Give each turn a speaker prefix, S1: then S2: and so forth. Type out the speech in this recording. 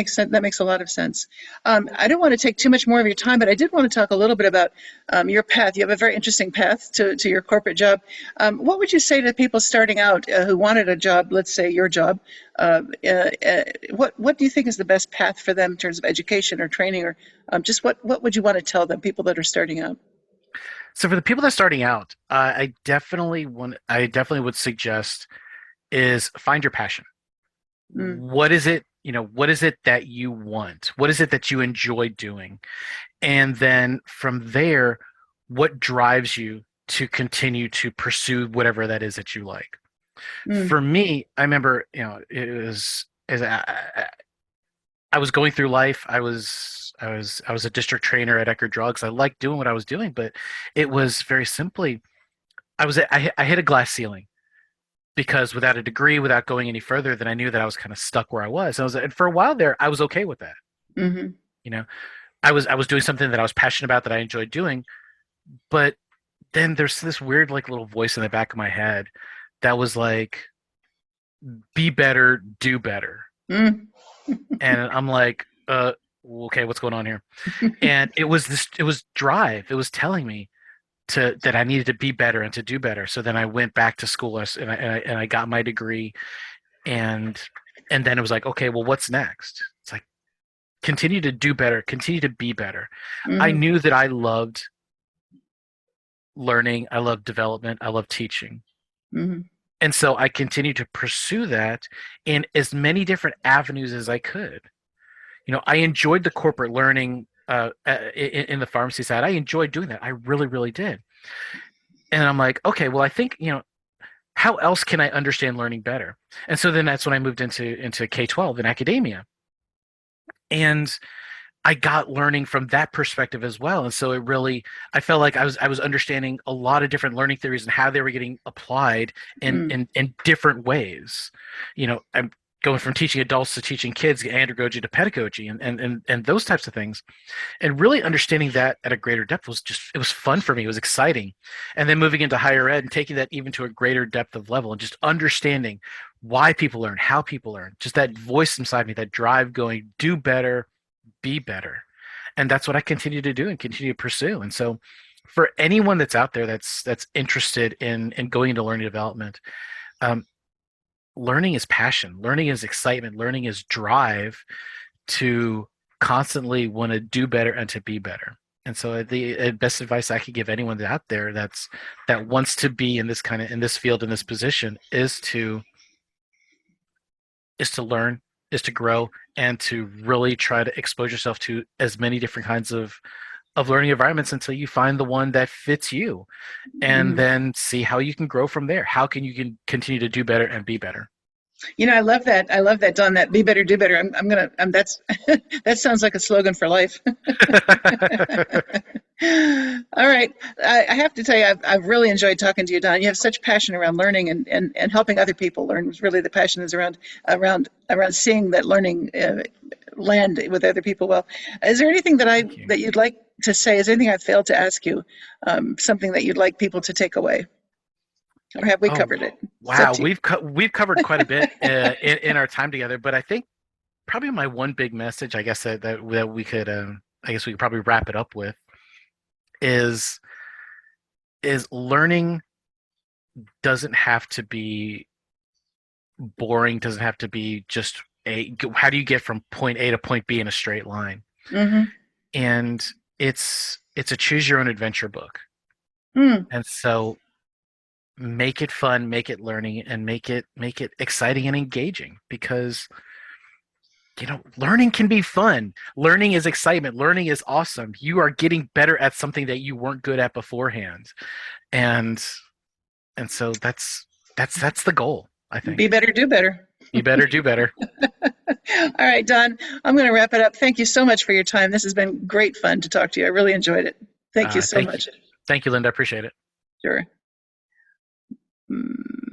S1: That makes a lot of sense. I don't want to take too much more of your time, but I did want to talk a little bit about your path. You have a very interesting path to your corporate job. What would you say to people starting out who wanted a job, let's say your job? What do you think is the best path for them in terms of education or training, or just what would you want to tell them, people that are starting out?
S2: So for the people that are starting out, I definitely would suggest is find your passion.
S1: Mm,
S2: What is it, what is it that you want? What is it that you enjoy doing? And then from there, what drives you to continue to pursue whatever that is that you like?
S1: mm,
S2: For me, I remember, it was as I was going through life. I was a district trainer at Eckerd Drugs. I liked doing what I was doing, but it was very simply I hit a glass ceiling because without a degree, without going any further, then I knew that I was kind of stuck where I was. And for a while there, I was okay with that.
S1: mm-hmm,
S2: You know, I was doing something that I was passionate about that I enjoyed doing, but then there's this weird like little voice in the back of my head that was like, be better, do better.
S1: mm,
S2: And I'm like, okay, what's going on here? And it was drive. It was telling me to that I needed to be better and to do better. So then I went back to school and I got my degree, and then it was like, okay, well, what's next? It's like continue to do better, continue to be better. I
S1: mm-hmm,
S2: knew that I loved learning, I loved development, I loved teaching.
S1: mm-hmm,
S2: And so I continued to pursue that in as many different avenues as I could. I enjoyed the corporate learning in the pharmacy side. I enjoyed doing that. I really, really did. And I'm like, okay, well, I think, how else can I understand learning better? And so then that's when I moved into K-12 in academia. And I got learning from that perspective as well. And so I felt like I was understanding a lot of different learning theories and how they were getting applied in
S1: mm,
S2: in different ways. I'm going from teaching adults to teaching kids, andragogy to pedagogy, and those types of things. And really understanding that at a greater depth it was fun for me. It was exciting. And then moving into higher ed and taking that even to a greater depth of level and just understanding why people learn, how people learn, just that voice inside me, that drive going, do better, be better. And that's what I continue to do and continue to pursue. And so for anyone that's out there that's interested in going into learning development, um, learning is passion, learning is excitement, learning is drive to constantly want to do better and to be better. And so the best advice I could give anyone out there that wants to be in this in this field, in this position, is to learn, is to grow, and to really try to expose yourself to as many different kinds of learning environments until you find the one that fits you, and
S1: mm-hmm.
S2: then see how you can grow from there. How can you can continue to do better and be better?
S1: I love that. I love that, Don. That be better, do better. That's that sounds like a slogan for life. All right. I have to tell you, I've really enjoyed talking to you, Don. You have such passion around learning and helping other people learn. Really, the passion is around seeing that learning land with other people. Well, is there anything
S2: Thank you.
S1: that you'd like to say? Is there anything I failed to ask you? Something that you'd like people to take away, or have we
S2: Oh,
S1: covered it? It's up
S2: wow,
S1: to you.
S2: we've covered quite a bit in our time together, but I think probably my one big message, I guess that we could, I guess we could probably wrap it up with is learning doesn't have to be boring, doesn't have to be just how do you get from point A to point B in a straight line?
S1: Mm-hmm.
S2: And it's a choose your own adventure book.
S1: Mm.
S2: And so make it fun, make it learning, and make it exciting and engaging, because learning can be fun. Learning is excitement. Learning is awesome. You are getting better at something that you weren't good at beforehand. And so that's the goal, I
S1: Be
S2: think.
S1: better, do better.
S2: You better do better.
S1: All right, Don, I'm going to wrap it up. Thank you so much for your time. This has been great fun to talk to you. I really enjoyed it. Thank you so
S2: Thank you.
S1: much.
S2: Thank you, Linda. I appreciate it.
S1: Sure. Mm.